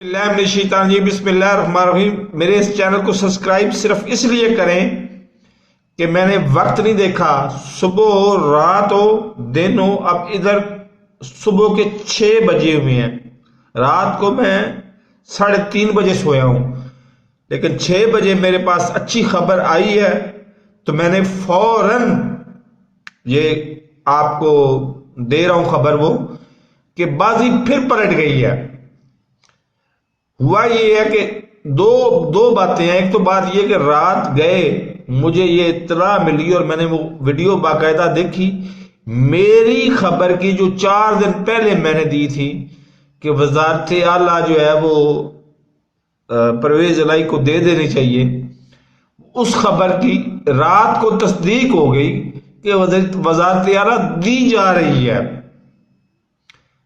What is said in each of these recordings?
बिस्मिल्लाहिर्रहमानिर्रहीम। मेरे इस चैनल को सब्सक्राइब सिर्फ इसलिए करें कि मैंने वक्त नहीं देखा, सुबह हो रात हो दिन हो। अब इधर सुबह के 6 बजे हुए हैं, रात को मैं 3:30 बजे सोया हूं, लेकिन 6 बजे मेरे पास अच्छी खबर आई है तो मैंने फौरन ये आपको दे रहा हूं खबर, वो कि बाजी फिर पलट गई है। हुआ ये है कि दो बातें हैं। एक तो बात ये कि रात गए मुझे ये इत्तला मिली और मैंने वो वीडियो बाकायदा देखी। मेरी खबर की जो 4 दिन पहले मैंने दी थी कि वजारत आला जो है वो परवेज इलाही को दे देनी चाहिए, उस खबर की रात को तस्दीक हो गई कि वजारत आला दी जा रही है,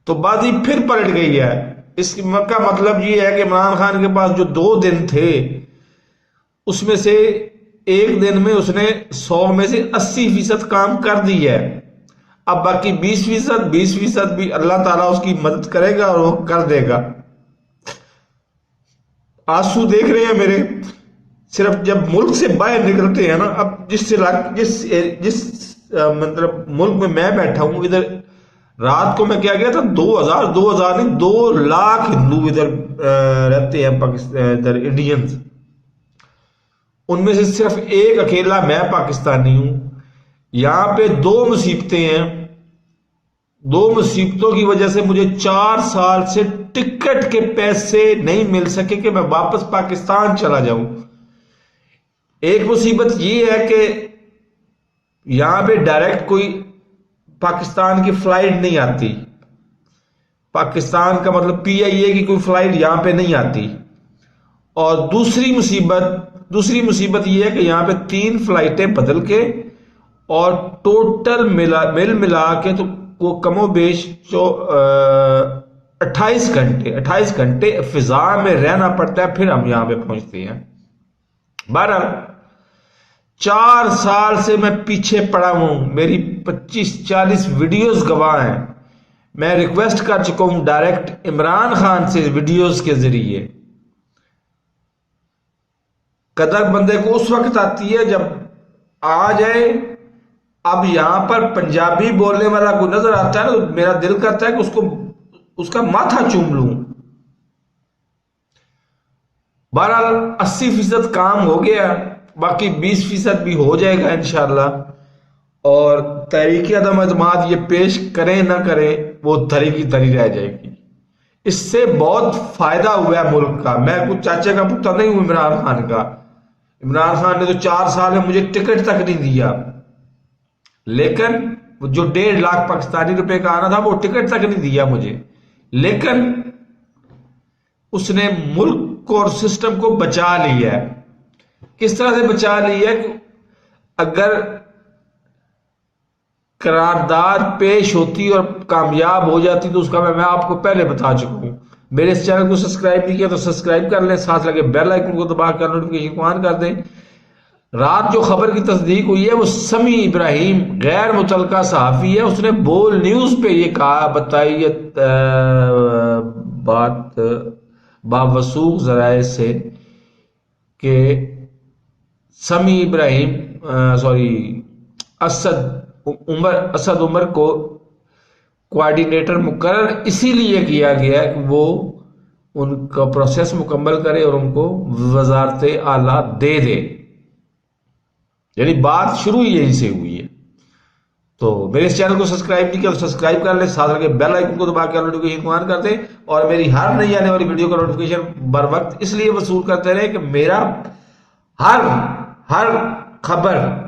तो बाजी फिर पलट गई है। इसका मतलब ये है कि इमरान खान के पास जो 2 दिन थे उसमें से एक दिन में उसने 100 में से 80% काम कर दी है। अब बाकी 20% भी अल्लाह ताला उसकी मदद करेगा और वो कर देगा। आंसू देख रहे हैं मेरे, सिर्फ जब मुल्क से बाहर निकलते हैं ना, अब जिस मतलब मुल्क में मैं बैठा हूं, इधर रात को मैं क्या गया था, 2000 नहीं 2 लाख हिंदू इधर रहते हैं, पाकिस्तान इधर इंडियंस। उनमें से सिर्फ एक अकेला मैं पाकिस्तानी हूं। यहां पे 2 मुसीबतें हैं। 2 मुसीबतों की वजह से मुझे 4 साल से टिकट के पैसे नहीं मिल सके कि मैं वापस पाकिस्तान चला जाऊं। एक मुसीबत ये है कि यहां पे डायरेक्ट कोई पाकिस्तान की फ्लाइट नहीं आती। पाकिस्तान का मतलब PIA की कोई फ्लाइट यहां पे नहीं आती। और दूसरी मुसीबत यह है कि यहां पे 3 फ्लाइटें बदल के और टोटल मिला के तो वो कमोबेश जो 28 घंटे फिजा में रहना पड़ता है, फिर हम यहां पे पहुंचते हैं। 4 साल से मैं पीछे पड़ा हूं, मेरी 25-40 वीडियोस गवाह हैं। मैं रिक्वेस्ट कर चुका हूं डायरेक्ट इमरान खान से वीडियोस के जरिए। कदर बंदे को उस वक्त आती है जब आ जाए। अब यहां पर पंजाबी बोलने वाला कोई नजर आता है ना, तो मेरा दिल करता है कि उसका माथा चूम लूं। बहरहाल 80% काम हो गया, बाकी 20% भी हो जाएगा इंशाल्लाह। और तहरीक अदम एतमाद ये पेश करें ना करें, वो धरी की धरी रह जाएगी। इससे बहुत फायदा हुआ है मुल्क का। मैं कुछ चाचे का पुत्र नहीं हूं इमरान खान का। इमरान खान ने तो 4 साल में मुझे टिकट तक नहीं दिया, लेकिन जो 1.5 लाख पाकिस्तानी रुपए का आना था वो टिकट तक नहीं दिया मुझे। लेकिन उसने मुल्क को और सिस्टम को बचा लिया है। किस तरह से बचा लिया है कि अगर करारदाद पेश होती और कामयाब हो जाती तो उसका मैं आपको पहले बता चुका हूं। मेरे इस चैनल को सब्सक्राइब नहीं किया तो सब्सक्राइब कर लें, साथ लगे बेल आइकन को दबाकर नोटिफिकेशन को ऑन कर दें। रात जो खबर की तस्दीक हुई है वो समी इब्राहिम गैर मुतलका सहाफी है, उसने बोल न्यूज पे ये कहा, बताई बात बावसूख जराए से कि समी इब्राहिम असद उमर को कोऑर्डिनेटर मुकर्रर इसीलिए किया गया कि वो उनका प्रोसेस मुकम्मल करे और उनको वजारत आला दे दे। यानी बात शुरू यहीं से हुई है। तो मेरे इस चैनल को सब्सक्राइब नहीं किया तो सब्सक्राइब कर ले, साथ लगे बेल आइकन को दबा के नोटिफिकेशन को ऑन कर दे। और मेरी हर नई आने वाली वीडियो का नोटिफिकेशन बर वक्त इसलिए वसूल करते रहे कि मेरा हर खबर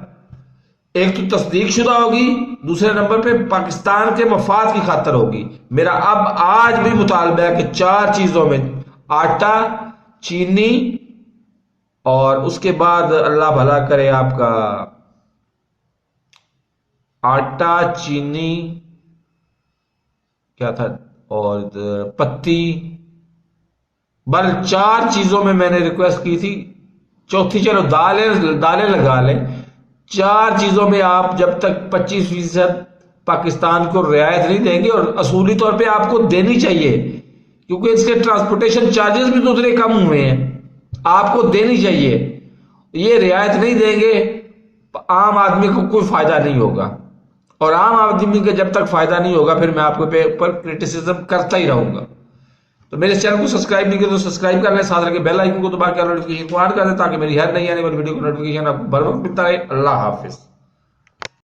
एक तो तस्दीक शुदा होगी, दूसरे नंबर पे पाकिस्तान के मफाद की खातर होगी। मेरा अब आज भी मुतालबा है कि 4 चीजों में आटा, चीनी और उसके बाद अल्लाह भला करे आपका आटा, चीनी क्या था और पत्ती, बल 4 चीजों में मैंने रिक्वेस्ट की थी। चौथी चलो दालें लगा लें। 4 चीजों में आप जब तक 25% पाकिस्तान को रियायत नहीं देंगे, और असूली तौर पे आपको देनी चाहिए क्योंकि इसके ट्रांसपोर्टेशन चार्जेस भी तो उतने कम हुए हैं, आपको देनी चाहिए। ये रियायत नहीं देंगे आम आदमी को कोई फायदा नहीं होगा, और आम आदमी का जब तक फायदा नहीं होगा फिर मैं आपके ऊपर क्रिटिसिज्म करता ही रहूंगा। तो मेरे चैनल को सब्सक्राइब नहीं किया तो सब्सक्राइब कर लें, साथ रखे बेल आइकन को दबा के नोटिफिकेशन को ऑन कर दें ताकि मेरी हर नई आने वाली वीडियो को नोटिफिकेशन आपको बर वक्त मिलता रहे। अल्लाह हाफिज।